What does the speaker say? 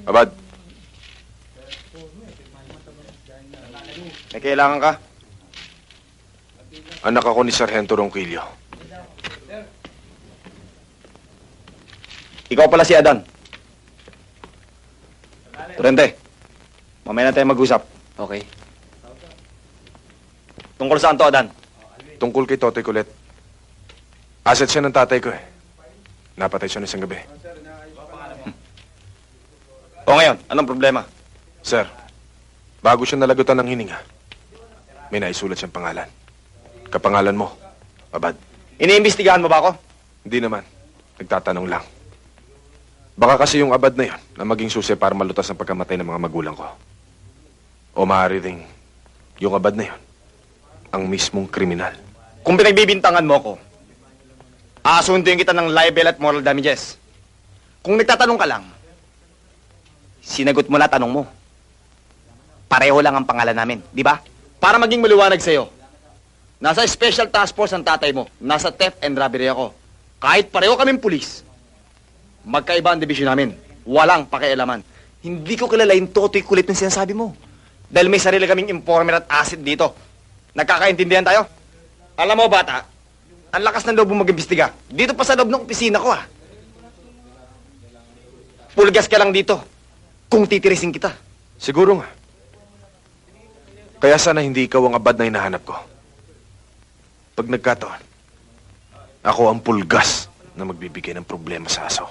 Abad, May kailangan ka? anak ako ni Sargento Ronquillo. Ikaw pala si Adan. Turente, mamaya na tayo mag-usap. Okay. Tungkol saan to, Adan? Tungkol kay Totoy Kulit. Asset siya ng tatay ko eh. Napatay siya ng isang gabi. O ngayon, anong problema? Sir, bago siya nalagutan ng hininga, may naisulat siyang pangalan. Kapangalan mo, Abad. Iniimbestigahan mo ba ako? Hindi naman. Nagtatanong lang. Baka kasi yung Abad na yon na maging susi para malutas ang pagkamatay ng mga magulang ko. O maaari ring yung Abad na yon ang mismong kriminal. Kung pinagbibintangan mo ko, aasunduin kita ng libel at moral damages. Kung nagtatanong ka lang, sinagot mo na tanong mo. Pareho lang ang pangalan namin, di ba? Para maging maliwanag sa'yo, nasa special task force ang tatay mo, nasa theft and robbery ako. Kahit pareho kaming pulis, magkaiba ang division namin. Walang pakialaman. Hindi ko kilala yung Totoy Kulit ng sinasabi mo. Dahil may sarili kaming informer at asset dito. Nagkakaintindihan tayo? Alam mo, bata, ang lakas ng loob mo mag-imbestiga. Dito pa sa loob ng opisina ko, Pulgas ka lang dito kung titirisin kita. Siguro nga. Kaya sana hindi ikaw ang Abad na hinahanap ko. Pag nagkataon, ako ang pulgas na magbibigay ng problema sa aso.